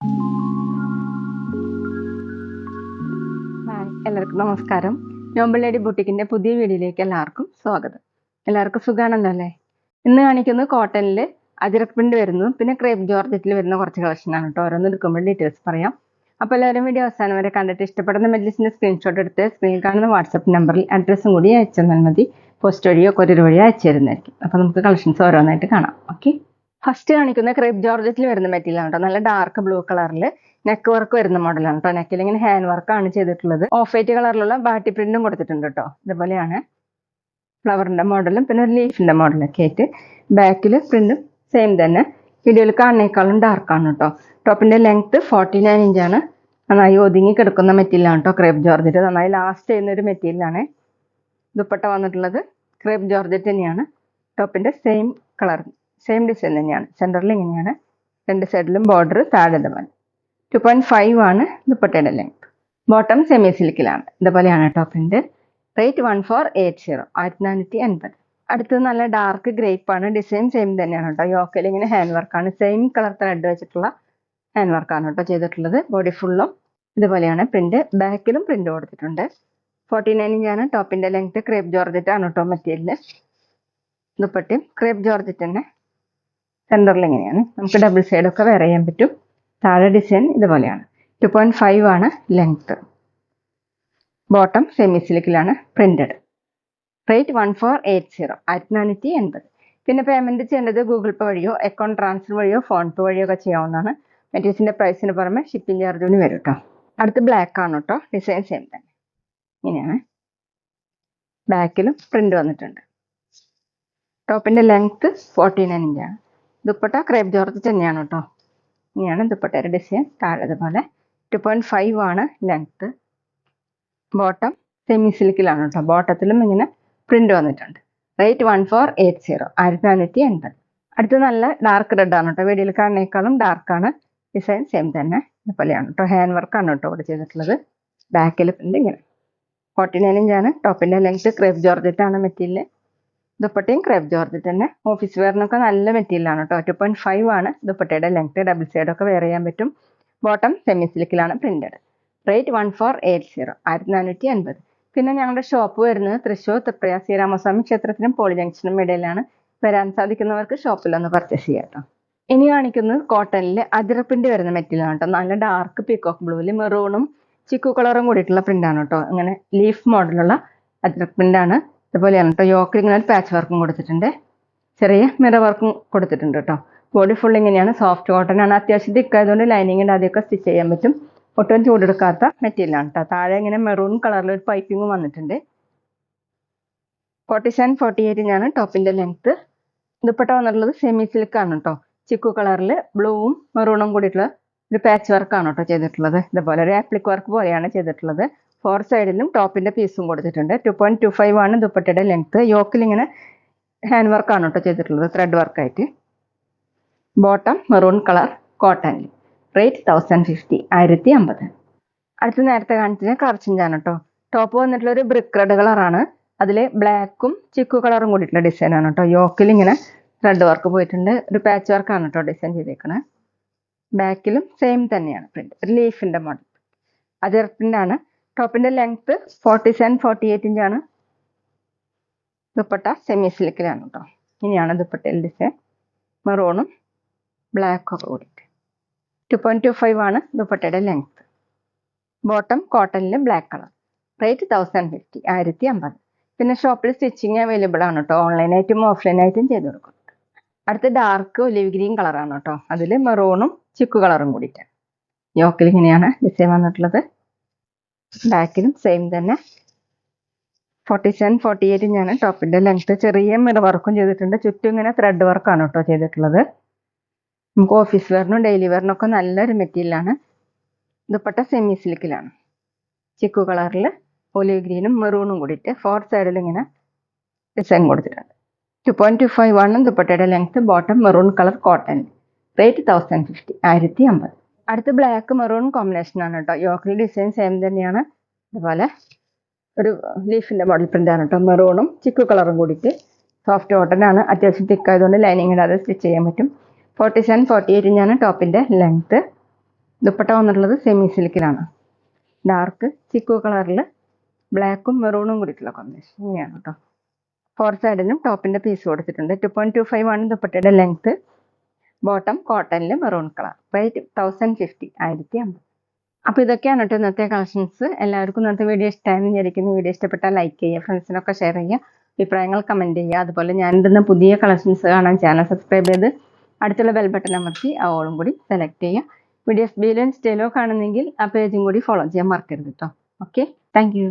Hi, എല്ലാവർക്കും നമസ്കാരം. Noble lady ബുട്ടിക്കിന്റെ പുതിയ വീഡിയോയിലേക്ക് എല്ലാവർക്കും സ്വാഗതം. എല്ലാവർക്കും സുഖാണല്ലോ അല്ലേ? ഇന്ന് കാണിക്കുന്നത് കോട്ടണിൽ അജ്രക് പ്രിന്റ് വരുന്നതും പിന്നെ ക്രേപ്പ് ജോർജറ്റിൽ വരുന്ന കുറച്ച് കളക്ഷനാണ് കേട്ടോ. ഓരോന്ന് എടുക്കുമ്പോൾ ഡീറ്റെയിൽസ് പറയാം. അപ്പോൾ എല്ലാവരും വീഡിയോ അവസാനം വരെ കണ്ടിട്ട് ഇഷ്ടപ്പെടുന്ന മെറ്റീരിയൽസിന്റെ സ്ക്രീൻഷോട്ട് എടുത്ത് സ്ക്രീനിൽ കാണുന്ന വാട്സപ്പ് നമ്പറിൽ അഡ്രസ്സും കൂടി അയച്ചു തന്നാൽ മതി. പോസ്റ്റ് വഴിയോ കൊറിയർ വഴിയോ അയച്ചു തരുന്നതായിരിക്കും. അപ്പോൾ നമുക്ക് കളക്ഷൻസ് ഓരോന്നായിട്ട് കാണാം. ഓക്കെ, ഫസ്റ്റ് കാണിക്കുന്ന ക്രേപ്പ് ജോർജറ്റിൽ വരുന്ന മെറ്റീരിയൽ ആണ് കേട്ടോ. നല്ല ഡാർക്ക് ബ്ലൂ കളറിൽ നെക്ക് വർക്ക് വരുന്ന മോഡലാണ് കേട്ടോ. നെക്കിൽ ഇങ്ങനെ ഹാൻഡ് വർക്കാണ് ചെയ്തിട്ടുള്ളത്. ഓഫ് വൈറ്റ് കളറിലുള്ള ബാറ്റി പ്രിന്റും കൊടുത്തിട്ടുണ്ട് കേട്ടോ. ഇതുപോലെയാണ് ഫ്ലവറിന്റെ മോഡലും പിന്നെ ഒരു ലീഫിന്റെ മോഡലൊക്കെ ആയിട്ട്. ബാക്കിൽ പ്രിന്റും സെയിം തന്നെ. വീഡിയോയിൽ കാണുന്നേക്കാളും ഡാർക്കാണ് കേട്ടോ. ടോപ്പിന്റെ ലെങ്ത് 49 ഇഞ്ചാണ്. നന്നായി ഒതുങ്ങി കിടക്കുന്ന മെറ്റീരിയലാണ് കേട്ടോ ക്രേപ്പ് ജോർജറ്റ്. നന്നായി ലാസ്റ്റ് ചെയ്യുന്ന ഒരു മെറ്റീരിയലാണ്. ദുപ്പട്ട വന്നിട്ടുള്ളത് ക്രേപ്പ് ജോർജറ്റ് തന്നെയാണ്. ടോപ്പിന്റെ സെയിം കളർ സെയിം ഡിസൈൻ തന്നെയാണ്. സെന്ററിൽ ഇങ്ങനെയാണ്. രണ്ട് സൈഡിലും ബോർഡർ താഴെ ഇതുപോലെ 2.5 ആണ് ദുപ്പട്ടയുടെ ലെങ്ത്. Bottom semi സിൽക്കിലാണ്. ഇതുപോലെയാണ് ടോപ്പിന്റെ റേറ്റ് 1480 1480. അടുത്തത് നല്ല ഡാർക്ക് ഗ്രേപ്പ് ആണ്. ഡിസൈൻ സെയിം തന്നെയാണ് കേട്ടോ. യോക്കയിൽ ഇങ്ങനെ ഹാൻഡ് വർക്കാണ്. സെയിം കളർ ത്രെഡ് വെച്ചിട്ടുള്ള ഹാൻഡ് വർക്കാണ് കേട്ടോ ചെയ്തിട്ടുള്ളത്. ബോഡി ഫുള്ളും ഇതുപോലെയാണ് പ്രിന്റ്. ബാക്കിലും പ്രിന്റ് കൊടുത്തിട്ടുണ്ട്. 49 ഇഞ്ചാണ് ടോപ്പിന്റെ ലെങ്ത്. ക്രേപ്പ് ജോർജറ്റ് ആണ് കേട്ടോ മെറ്റീരിയൽ. ദുപ്പട്ടയും ക്രേപ്പ് ജോർജറ്റ് തന്നെ. സെന്ററിൽ ഇങ്ങനെയാണ്. നമുക്ക് ഡബിൾ സൈഡ് ഒക്കെ വെയർ ചെയ്യാൻ പറ്റും. താഴെ ഡിസൈൻ ഇതുപോലെയാണ്. 2.5 ആണ് ലെങ്ത്. ബോട്ടം സെമി സിൽക്കിലാണ് പ്രിന്റഡ്. റേറ്റ് 1480 1480. പിന്നെ പേയ്മെന്റ് ചെയ്യേണ്ടത് ഗൂഗിൾ പേ വഴിയോ അക്കൗണ്ട് ട്രാൻസ്ഫർ വഴിയോ ഫോൺ പേ വഴിയോ ഒക്കെ ചെയ്യാവുന്നതാണ്. മെറ്റീരിയൽസിന്റെ പ്രൈസിന് പുറമെ ഷിപ്പിംഗ് ചാർജിന് വരും കേട്ടോ. അടുത്ത് ബ്ലാക്ക് ആണ് കേട്ടോ. ഡിസൈൻ സെയിം തന്നെ. ഇങ്ങനെയാണ്. ബാക്കിലും പ്രിന്റ് വന്നിട്ടുണ്ട്. ടോപ്പിന്റെ ലെങ്ത് 49 ഇഞ്ചാണ്. ദുപ്പട്ട ക്രേപ്പ് ജോർജറ്റ് തന്നെയാണ് കേട്ടോ. ഇങ്ങനെയാണ് ദുപ്പട്ടയുടെ ഡിസൈൻ. താഴെ ഇതുപോലെ 2.5 ആണ് ലെങ്ത്. ബോട്ടം സെമി സിൽക്കിലാണ് കേട്ടോ. ബോട്ടത്തിലും ഇങ്ങനെ പ്രിന്റ് വന്നിട്ടുണ്ട്. റേറ്റ് 1480 1480. അടുത്ത് നല്ല ഡാർക്ക് റെഡ് ആണ് കേട്ടോ. വീഡിയോയിൽ കാണുന്നേക്കാളും ഡാർക്കാണ്. ഡിസൈൻ സെയിം തന്നെ. ഇതുപോലെയാണ് കേട്ടോ. ഹാൻഡ് വർക്കാണ് കേട്ടോ ഇവിടെ ചെയ്തിട്ടുള്ളത്. ബാക്കിൽ പ്രിന്റ് ഇങ്ങനെ 49 ഇഞ്ചാണ് ടോപ്പിന്റെ ലെങ്ത്. ക്രേപ്പ് ജോർജറ്റ് ആണ് മെറ്റീരിയൽ. ദുപ്പട്ടയും ക്രേപ്പ് ജോർജറ്റ് തന്നെ. ഓഫീസ് വെയറിനൊക്കെ നല്ല മെറ്റീരിയലാണ് കേട്ടോ. 2.5 ആണ് ദുപ്പട്ടയുടെ ലെങ്ത്. ഡബിൾ സൈഡൊക്കെ വെയർ ചെയ്യാൻ പറ്റും. ബോട്ടം സെമി സിൽക്കിലാണ് പ്രിന്റഡ്. റേറ്റ് 1480 1480. പിന്നെ ഞങ്ങളുടെ ഷോപ്പ് വരുന്നത് തൃശ്ശൂർ തൃപ്രയ ശ്രീരാമസ്വാമി ക്ഷേത്രത്തിനും പോളി ജംഗ്ഷനും ഇടയിലാണ്. വരാൻ സാധിക്കുന്നവർക്ക് ഷോപ്പിലൊന്ന് പർച്ചേസ് ചെയ്യാം കേട്ടോ. ഇനി കാണിക്കുന്നത് കോട്ടണിൽ അജ്രക് പ്രിന്റ് വരുന്ന മെറ്റീരിയലാണ് കേട്ടോ. നല്ല ഡാർക്ക് പീകോക്ക് ബ്ലൂവിൽ മെറൂണും ചിക്കു കളറും കൂടിയിട്ടുള്ള പ്രിന്റാണ് കേട്ടോ. അങ്ങനെ ലീഫ് മോഡലുള്ള അജ്രക് പ്രിന്റ് ആണ്. ഇതുപോലെയാണ് കേട്ടോ. യോക്കിൽ ഇങ്ങനെ ഒരു പാച്ച് വർക്കും കൊടുത്തിട്ടുണ്ട്. ചെറിയ മിറർ വർക്കും കൊടുത്തിട്ടുണ്ട് കേട്ടോ. ബോഡി ഫുൾ ഇങ്ങനെയാണ്. സോഫ്റ്റ് കോട്ടൺ ആണ്. അത്യാവശ്യം തിക്കായതുകൊണ്ട് ലൈനിങ്ങിൻ്റെ ആദ്യമൊക്കെ സ്റ്റിച്ച് ചെയ്യാൻ പറ്റും. ഒട്ടും ചൂടെടുക്കാത്ത മെറ്റീരിയലാണ് കേട്ടോ. താഴെ ഇങ്ങനെ മെറൂൺ കളറിൽ ഒരു പൈപ്പിങ്ങും വന്നിട്ടുണ്ട്. 47 48 ഇഞ്ചാണ് ടോപ്പിന്റെ ലെങ്ത്. ദുപ്പട്ട വന്നിട്ടുള്ളത് സെമി സിൽക്കാണ് കേട്ടോ. ചിക്കു കളറിൽ ബ്ലൂവും മെറൂണും കൂടിയിട്ടുള്ള ഒരു പാച്ച് വർക്കാണ് കേട്ടോ ചെയ്തിട്ടുള്ളത്. ഇതുപോലെ ഒരു ആപ്ലിക് വർക്ക് പോലെയാണ് ചെയ്തിട്ടുള്ളത്. 4 സൈഡിലും ടോപ്പിന്റെ പീസും കൊടുത്തിട്ടുണ്ട്. 2.25 ആണ് ദുപ്പട്ടയുടെ ലെങ്ത്. യോക്കിൽ ഇങ്ങനെ ഹാൻഡ് വർക്കാണ് കേട്ടോ ചെയ്തിട്ടുള്ളത്. ത്രെഡ് വർക്കായിട്ട്. Bottom maroon colour cotton. Rate 1050 1050. അടുത്ത് നേരത്തെ കാണിച്ചത് കളർ ചേഞ്ചാണ് കേട്ടോ. ടോപ്പ് വന്നിട്ടുള്ള ഒരു ബ്രിക്ക് റെഡ് കളറാണ്. അതിൽ ബ്ലാക്കും ചിക്കു കളറും കൂടിയിട്ടുള്ള ഡിസൈനാണ് കേട്ടോ. യോക്കിൽ ഇങ്ങനെ ത്രെഡ് വർക്ക് പോയിട്ടുണ്ട്. ഒരു പാച്ച് വർക്കാണ് കേട്ടോ ഡിസൈൻ ചെയ്തേക്കണേ. ബാക്കിലും സെയിം തന്നെയാണ് പ്രിന്റ്. ഒരു ലീഫിന്റെ മോഡൽ അജർ പ്രിന്റ് ആണ്. ടോപ്പിന്റെ ലെങ്ത് 47 48 ഇഞ്ചാണ്. ദുപ്പട്ട സെമി സിൽക്കിലാണ് കേട്ടോ. ഇനിയാണ് ദുപ്പട്ടയിൽ ഡിസൈൻ. മെറൂണും ബ്ലാക്കും ഒക്കെ കൂടിയിട്ട് 2.25 ആണ് ദുപ്പട്ടയുടെ ലെങ്ത്. ബോട്ടം കോട്ടണിൽ ബ്ലാക്ക് കളർ. റേറ്റ് 1050 1050. പിന്നെ ഷോപ്പിൽ സ്റ്റിച്ചിങ് അവൈലബിൾ ആണ് കേട്ടോ. ഓൺലൈനായിട്ടും ഓഫ്ലൈനായിട്ടും ചെയ്ത് കൊടുക്കും. അടുത്ത് ഡാർക്ക് ഒലിവ് ഗ്രീൻ കളറാണ് കേട്ടോ. അതിൽ മെറൂണും ചിക്കു കളറും കൂടിയിട്ടാണ്. യോക്കിൽ ഇങ്ങനെയാണ് ഡിസൈൻ വന്നിട്ടുള്ളത്. ബാക്കിലും സെയിം തന്നെ. 47 48 ഇഞ്ചാണ് ടോപ്പിന്റെ ലെങ്ത്. ചെറിയ മിറർ വർക്കും ചെയ്തിട്ടുണ്ട്. ചുറ്റും ഇങ്ങനെ ത്രെഡ് വർക്കാണ് കേട്ടോ ചെയ്തിട്ടുള്ളത്. നമുക്ക് ഓഫീസ് വെയറിനും ഡെയിലി വെയറിനും ഒക്കെ നല്ലൊരു മെറ്റീരിയലാണ്. ദുപ്പട്ട സെമി സിൽക്കിലാണ്. ചിക്കു കളറിൽ ഒലിവ് ഗ്രീനും മെറൂണും കൂടിയിട്ട് 4 സൈഡിൽ ഇങ്ങനെ ഡിസൈൻ കൊടുത്തിട്ടുണ്ട്. 2.25 ആണ് ദുപ്പട്ടയുടെ length. Bottom maroon colour cotton. Rate 1050 1050. അടുത്ത് ബ്ലാക്ക് മെറൂൺ കോമ്പിനേഷൻ ആണ് കേട്ടോ. യോക്കിൽ ഡിസൈൻ സെയിം തന്നെയാണ്. അതുപോലെ ഒരു ലീഫിന്റെ മോഡൽ പ്രിന്റ് ആണ് കേട്ടോ. മെറൂണും ചിക്കു കളറും കൂടിയിട്ട്. സോഫ്റ്റ് കോട്ടൺ ആണ്. അത്യാവശ്യം തിക്കായതുകൊണ്ട് ലൈനിങ് ഇടാതെ സ്റ്റിച്ച് ചെയ്യാൻ പറ്റും. 47 48 ഇഞ്ചാണ് ടോപ്പിന്റെ ലെങ്ത്. ദുപ്പട്ട വന്നിട്ടുള്ളത് സെമി സിൽക്കിലാണ്. ഡാർക്ക് ചിക്കു കളറിൽ ബ്ലാക്കും മെറൂണും കൂടിയിട്ടുള്ള കോമ്പിനേഷൻ. ഇങ്ങനെയാണ് കേട്ടോ. 4 സൈഡിലും ടോപ്പിന്റെ പീസ് കൊടുത്തിട്ടുണ്ട്. 2.25 ആണ് ദുപ്പട്ടയുടെ ലെങ്ത്. ബോട്ടം കോട്ടണിൽ മെറൂൺ കളർ. റേറ്റ് 1050, 1050. അപ്പോൾ ഇതൊക്കെയാണ് കേട്ടോ ഇന്നത്തെ കളക്ഷൻസ്. എല്ലാവർക്കും ഇന്നത്തെ വീഡിയോ ഇഷ്ടമായെന്ന് വിചാരിക്കുന്നു. വീഡിയോ ഇഷ്ടപ്പെട്ടാൽ ലൈക്ക് ചെയ്യുക, ഫ്രണ്ട്സിനൊക്കെ ഷെയർ ചെയ്യുക, അഭിപ്രായങ്ങൾ കമൻറ്റ് ചെയ്യുക. അതുപോലെ ഞാനിടുന്ന പുതിയ കളക്ഷൻസ് കാണാൻ ചാനൽ സബ്സ്ക്രൈബ് ചെയ്ത് അടുത്തുള്ള ബെൽ ബട്ടൺ അമർത്തി ഓളും കൂടി സെലക്ട് ചെയ്യുക. വീഡിയോസ് ബിയിലും സ്റ്റൈലോ കാണുന്നെങ്കിൽ ആ പേജും കൂടി ഫോളോ ചെയ്യാൻ മറക്കരുത് കേട്ടോ. Okay, thank you.